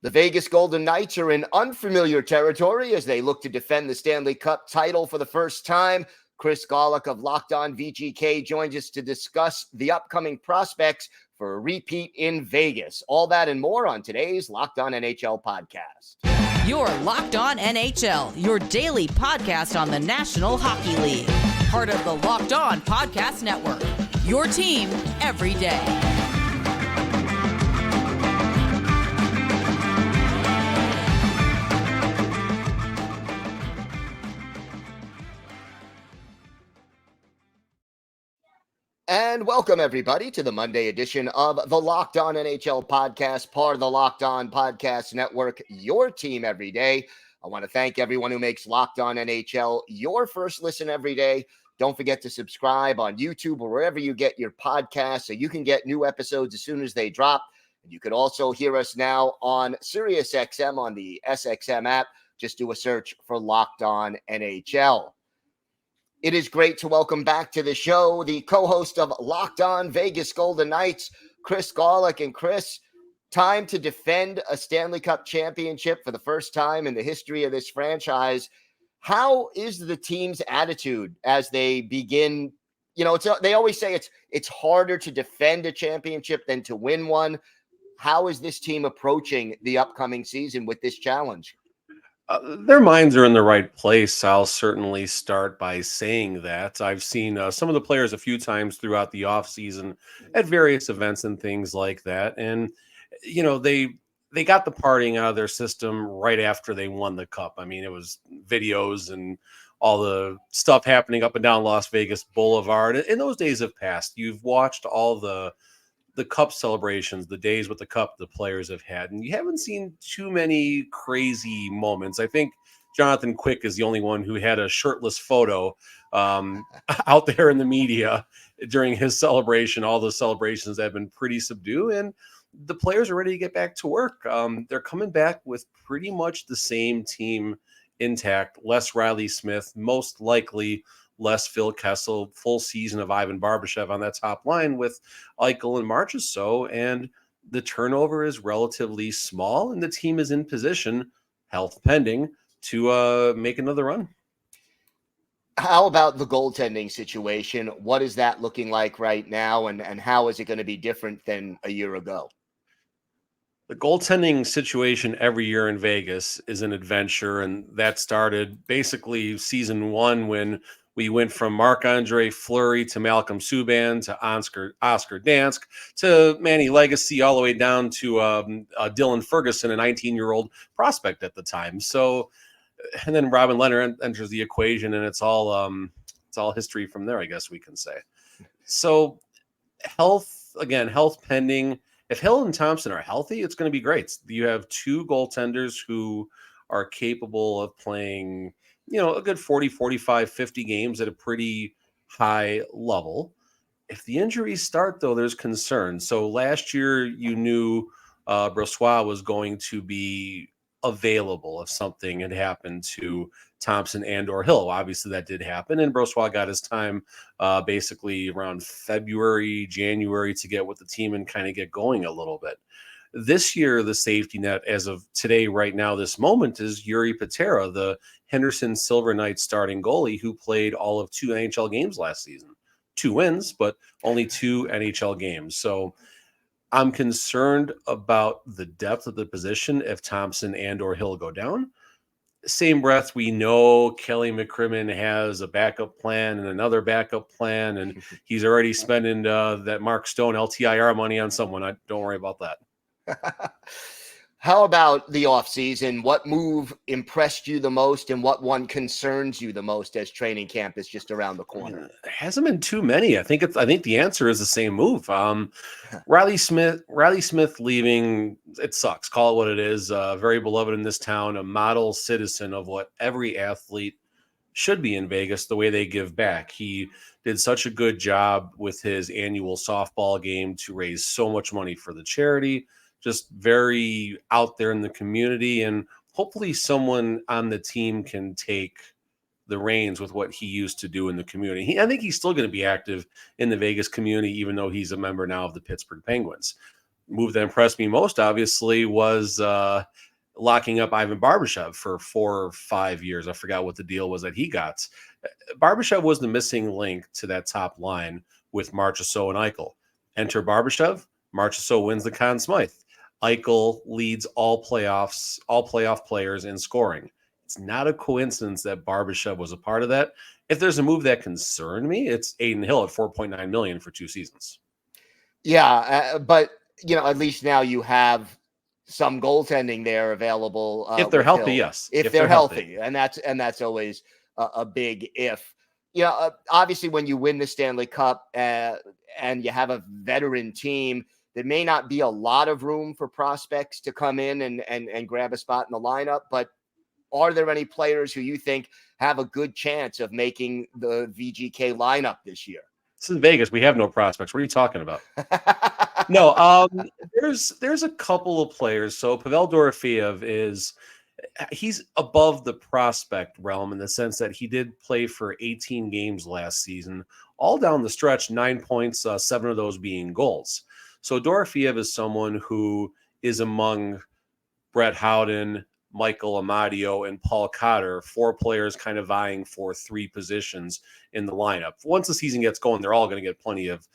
The Vegas Golden Knights are in unfamiliar territory as they look to defend the Stanley Cup title for the first time. Chris Gawlik of Locked On VGK joins us to discuss the upcoming prospects for a repeat in Vegas. All that and more on today's Locked On NHL podcast. You're Locked On NHL, your daily podcast on the National Hockey League. Part of the Locked On Podcast Network, your team every day. And welcome, everybody, to the Monday edition of the Locked On NHL podcast, part of the Locked On Podcast Network, your team every day. I want to thank everyone who makes Locked On NHL your first listen every day. Don't forget to subscribe on YouTube or wherever you get your podcasts so you can get new episodes as soon as they drop. And you can also hear us now on SiriusXM on the SXM app. Just do a search for Locked On NHL. It is great to welcome back to the show the co-host of Locked On Vegas Golden Knights, Chris Gawlik. And Chris, time to defend a Stanley Cup championship for the first time in the history of this franchise. How is the team's attitude as they begin? You know, they always say it's harder to defend a championship than to win one. How is this team approaching the upcoming season with this challenge? Their minds are in the right place. I'll certainly start by saying that. I've seen some of the players a few times throughout the offseason at various events and things like that. And, you know, they got the partying out of their system right after they won the Cup. I mean, it was videos and all the stuff happening up and down Las Vegas Boulevard. And those days have passed. You've watched all the Cup celebrations, the days with the Cup the players have had, and you haven't seen too many crazy moments. I think Jonathan Quick is the only one who had a shirtless photo out there in the media during his celebration. All the celebrations have been pretty subdued, and the players are ready to get back to work. They're coming back with pretty much the same team intact. Less Riley Smith, most likely less Phil Kessel, full season of Ivan Barbashev on that top line with Eichel and Marchessault, and the turnover is relatively small, and the team is in position, health pending, to make another run. How about the goaltending situation? What is that looking like right now, and how is it going to be different than a year ago? The goaltending situation every year in Vegas is an adventure, and that started basically season one when we went from Marc-Andre Fleury to Malcolm Subban to Oscar Dansk to Manny Legacy all the way down to Dylan Ferguson, a 19-year-old prospect at the time. So, and then Robin Leonard enters the equation, and it's all history from there, I guess we can say. So, health pending. If Hill and Thompson are healthy, it's going to be great. You have two goaltenders who are capable of playing, you know, a good 40, 45, 50 games at a pretty high level. If the injuries start, though, there's concern. So last year, you knew Brossoit was going to be available if something had happened to Thompson and or Hill. Obviously, that did happen, and Brossoit got his time basically around February, January to get with the team and kind of get going a little bit. This year, the safety net as of today, right now, this moment, is Yuri Patera, the Henderson Silver Knights starting goalie who played all of 2 NHL games last season. 2 wins, but only 2 NHL games. So I'm concerned about the depth of the position if Thompson and or Hill go down. Same breath, we know Kelly McCrimmon has a backup plan and another backup plan, and he's already spending that Mark Stone LTIR money on someone. Don't worry about that. How about the offseason? What move impressed you the most, and what one concerns you the most as training camp is just around the corner? There hasn't been too many. I think the answer is the same move. Riley Smith leaving, it sucks. Call it what it is. Very beloved in this town, a model citizen of what every athlete should be in Vegas, the way they give back. He did such a good job with his annual softball game to raise so much money for the charity. Just very out there in the community, and hopefully someone on the team can take the reins with what he used to do in the community. I think he's still going to be active in the Vegas community, even though he's a member now of the Pittsburgh Penguins. move that impressed me most, obviously, was locking up Ivan Barbashev for 4 or 5 years. I forgot what the deal was that he got. Barbashev was the missing link to that top line with Marchessault and Eichel. Enter Barbashev, Marchessault wins the Conn Smythe. Eichel leads all playoff players in scoring. It's not a coincidence that Barbashev was a part of that. If there's a move that concerned me, it's Adin Hill at $4.9 million for 2 seasons. Yeah, but at least now you have some goaltending there available. If they're healthy, Hill. yes. If they're healthy, and that's always a big if. Obviously, when you win the Stanley Cup and you have a veteran team, there may not be a lot of room for prospects to come in and grab a spot in the lineup. But are there any players who you think have a good chance of making the VGK lineup this year? This is Vegas. We have no prospects. What are you talking about? No, there's a couple of players. So Pavel Dorofeev he's above the prospect realm in the sense that he did play for 18 games last season, all down the stretch, 9 points, 7 of those being goals. So Dorofeev is someone who is among Brett Howden, Michael Amadio, and Paul Cotter, 4 players kind of vying for 3 positions in the lineup. Once the season gets going, they're all going to get plenty of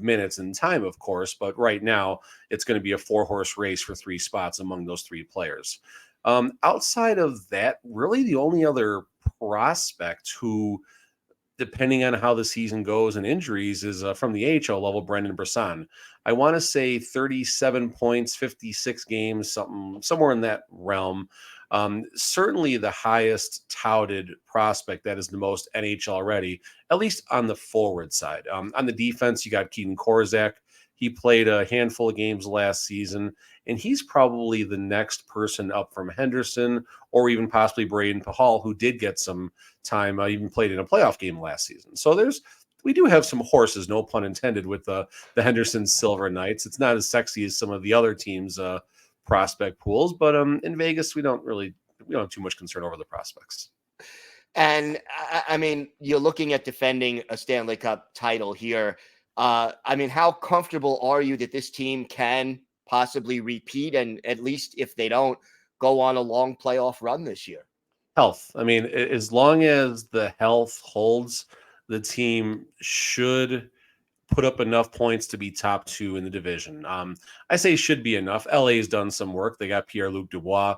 minutes and time, of course, but right now it's going to be a 4-horse race for 3 spots among those 3 players. Outside of that, really the only other prospect who, depending on how the season goes and injuries, is from the AHL level, Brendan Brisson. I want to say 37 points, 56 games, somewhere in that realm. Certainly the highest touted prospect that is the most NHL ready, at least on the forward side. On the defense, you got Keaton Korczak. He played a handful of games last season, and he's probably the next person up from Henderson or even possibly Braden Pahal, who did get some time, even played in a playoff game last season. So we do have some horses, no pun intended, with the Henderson Silver Knights. It's not as sexy as some of the other teams' prospect pools, but in Vegas, we don't have too much concern over the prospects. And I mean, you're looking at defending a Stanley Cup title here. How comfortable are you that this team can possibly repeat, and at least if they don't, go on a long playoff run this year? Health. I mean, as long as the health holds, the team should put up enough points to be top 2 in the division. I say should be enough. LA's done some work. They got Pierre-Luc Dubois.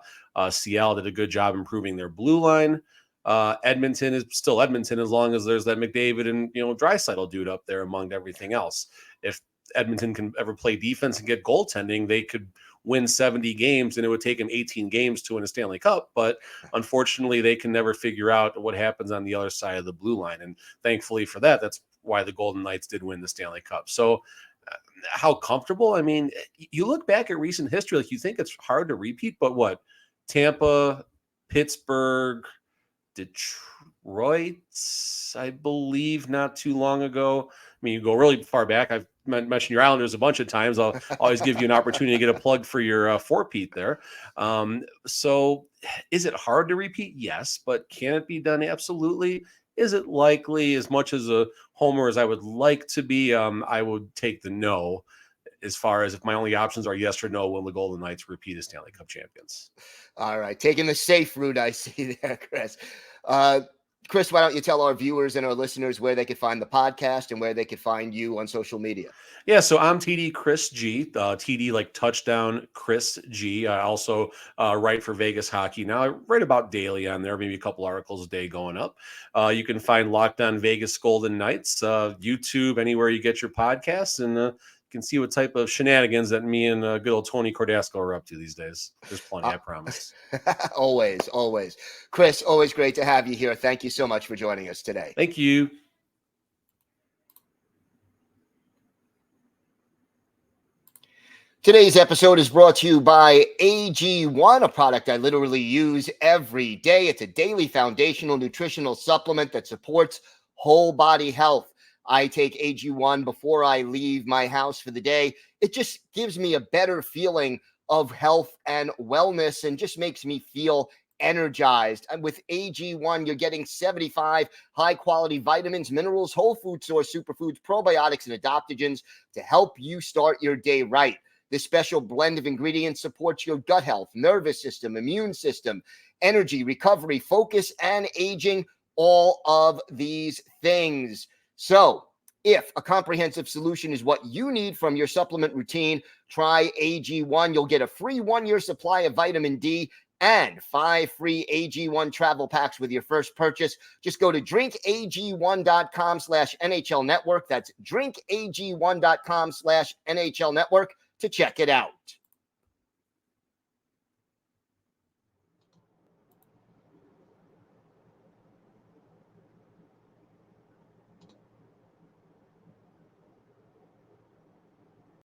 Seattle did a good job improving their blue line. Edmonton is still Edmonton as long as there's that McDavid and Draisaitl dude up there among everything else. If Edmonton can ever play defense and get goaltending, they could win 70 games, and it would take them 18 games to win a Stanley Cup. But unfortunately, they can never figure out what happens on the other side of the blue line. And thankfully for that, that's why the Golden Knights did win the Stanley Cup. So how comfortable? I mean, you look back at recent history, like you think it's hard to repeat, but what? Tampa, Pittsburgh, Detroit, I believe, not too long ago. I mean, you go really far back. I've mentioned your Islanders a bunch of times. I'll always give you an opportunity to get a plug for your four-peat there. So is it hard to repeat? Yes, but can it be done? Absolutely. Is it likely? As much as a homer as I would like to be, I would take the no. As far as if my only options are yes or no, will the Golden Knights repeat as Stanley Cup champions? All right. Taking the safe route, I see there, Chris. Chris, why don't you tell our viewers and our listeners where they could find the podcast and where they could find you on social media? Yeah, so I'm TD Chris G, TD like touchdown Chris G. I also write for Vegas Hockey now. I write about daily on there, maybe a couple articles a day going up. You can find Locked On Vegas Golden Knights, YouTube, anywhere you get your podcasts, and you can see what type of shenanigans that me and good old Tony Cordasco are up to these days. There's plenty, I promise. Always. Chris, always great to have you here. Thank you so much for joining us today. Thank you. Today's episode is brought to you by AG1, a product I literally use every day. It's a daily foundational nutritional supplement that supports whole body health. I take AG1 before I leave my house for the day. It just gives me a better feeling of health and wellness and just makes me feel energized. And with AG1, you're getting 75 high-quality vitamins, minerals, whole food source superfoods, probiotics, and adaptogens to help you start your day right. This special blend of ingredients supports your gut health, nervous system, immune system, energy, recovery, focus, and aging, all of these things. So, if a comprehensive solution is what you need from your supplement routine, try AG1. You'll get a free 1-year supply of vitamin D and 5 free AG1 travel packs with your first purchase. Just go to drinkag1.com/NHL network. That's drinkag1.com/NHL network to check it out.